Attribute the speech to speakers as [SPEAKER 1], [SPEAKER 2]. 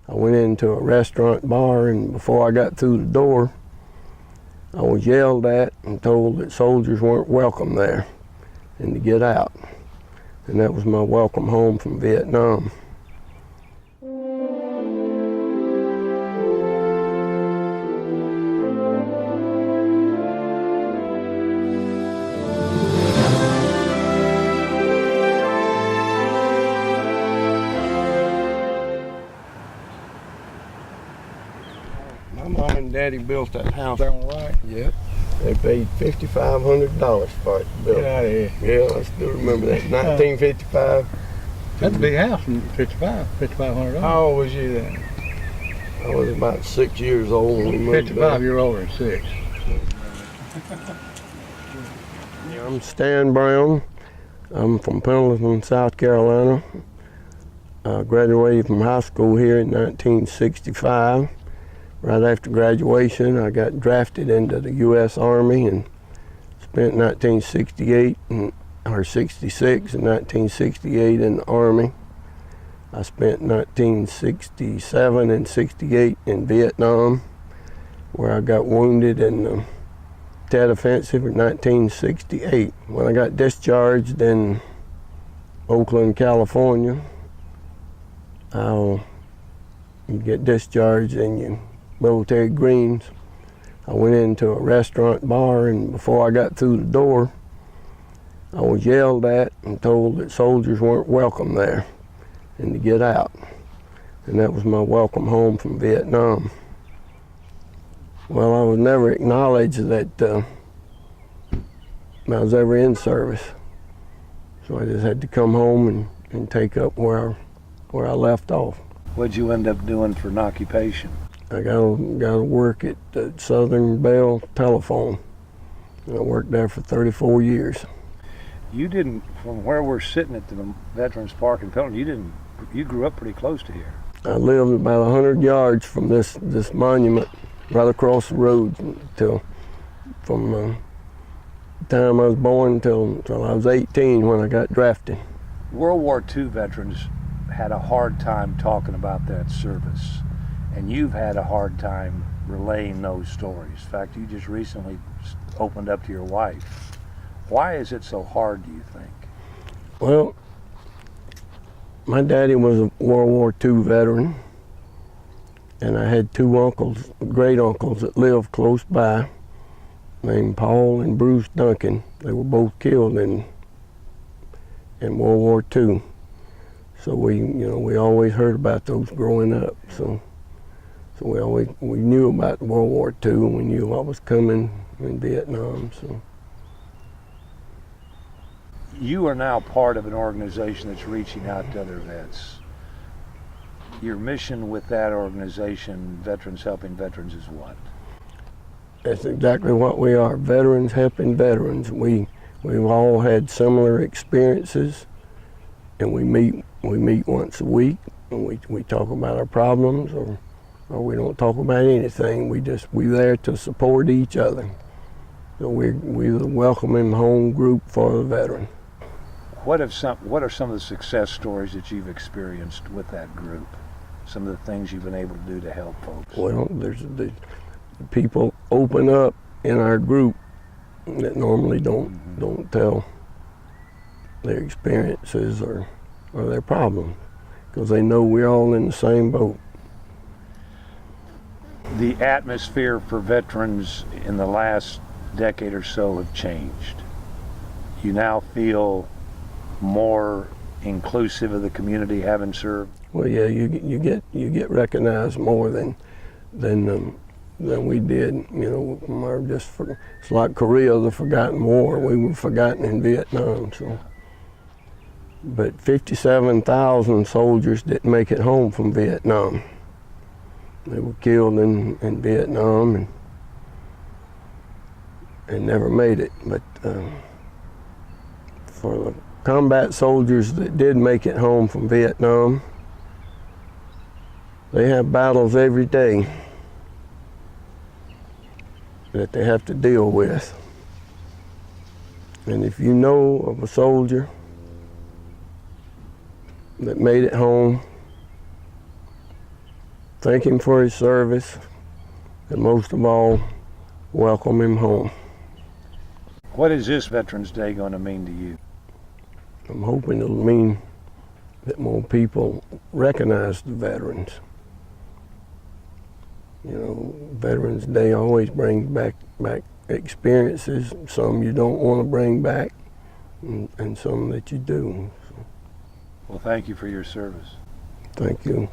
[SPEAKER 1] I went into a restaurant bar, and before I got through the door, I was yelled at and told that soldiers weren't welcome there and to get out. And that was my welcome home from Vietnam. My mom and daddy built that house.
[SPEAKER 2] Is that right?
[SPEAKER 1] Yep. They paid $5,500 for it to build.
[SPEAKER 2] Get out of here.
[SPEAKER 1] Yeah, I still remember that. 1955.
[SPEAKER 2] That's a big house in 55, $5,500.
[SPEAKER 1] How old was you then? I was about 6 years old when we moved
[SPEAKER 2] 55, you're older than 6.
[SPEAKER 1] Yeah, I'm Stan Brown. I'm from Pendleton, South Carolina. I graduated from high school here in 1965. Right after graduation, I got drafted into the U.S. Army and spent 1968 or 66 and 1968 in the Army. I spent 1967 and 68 in Vietnam, where I got wounded in the Tet Offensive in 1968. When I got discharged in Oakland, California, you get discharged and you military greens. I went into a restaurant bar, and before I got through the door, I was yelled at and told that soldiers weren't welcome there and to get out. And that was my welcome home from Vietnam. Well, I was never acknowledged that I was ever in service. So I just had to come home and take up where I left off.
[SPEAKER 3] What'd you end up doing for an occupation?
[SPEAKER 1] I got to work at the Southern Bell Telephone. I worked there for 34 years.
[SPEAKER 3] You didn't, from where we're sitting at the Veterans Park in Pendleton, you grew up pretty close to here.
[SPEAKER 1] I lived about 100 yards from this monument, right across the road, from the time I was born till I was 18 when I got drafted.
[SPEAKER 3] World War II veterans had a hard time talking about that service, and you've had a hard time relaying those stories. In fact, you just recently opened up to your wife. Why is it so hard, do you think?
[SPEAKER 1] Well, my daddy was a World War II veteran, and I had two uncles, great uncles, that lived close by, named Paul and Bruce Duncan. They were both killed in World War II. So we always heard about those growing up. So we knew about World War II, and we knew what was coming in Vietnam. So.
[SPEAKER 3] You are now part of an organization that's reaching out to other vets. Your mission with that organization, Veterans Helping Veterans, is what?
[SPEAKER 1] That's exactly what we are, veterans helping veterans. We've all had similar experiences, and we meet once a week, and we talk about our problems, or we don't talk about anything. We're there to support each other. So we're the welcoming home group for the veteran.
[SPEAKER 3] What are some of the success stories that you've experienced with that group? Some of the things you've been able to do to help folks?
[SPEAKER 1] Well, there's the people open up in our group that normally don't tell their experiences or their problems, because they know we're all in the same boat.
[SPEAKER 3] The atmosphere for veterans in the last decade or so have changed. You now feel more inclusive of the community having served?
[SPEAKER 1] Well, yeah, you get recognized more than we did. It's like Korea, the forgotten war. We were forgotten in Vietnam. So, but 57,000 soldiers didn't make it home from Vietnam. They were killed in Vietnam and never made it. But for the combat soldiers that did make it home from Vietnam, they have battles every day that they have to deal with. And if you know of a soldier that made it home, thank him for his service, and most of all, welcome him home.
[SPEAKER 3] What is this Veterans Day going to mean to you?
[SPEAKER 1] I'm hoping it'll mean that more people recognize the veterans. You know, Veterans Day always brings back experiences, some you don't want to bring back, and some that you do.
[SPEAKER 3] Well, thank you for your service.
[SPEAKER 1] Thank you.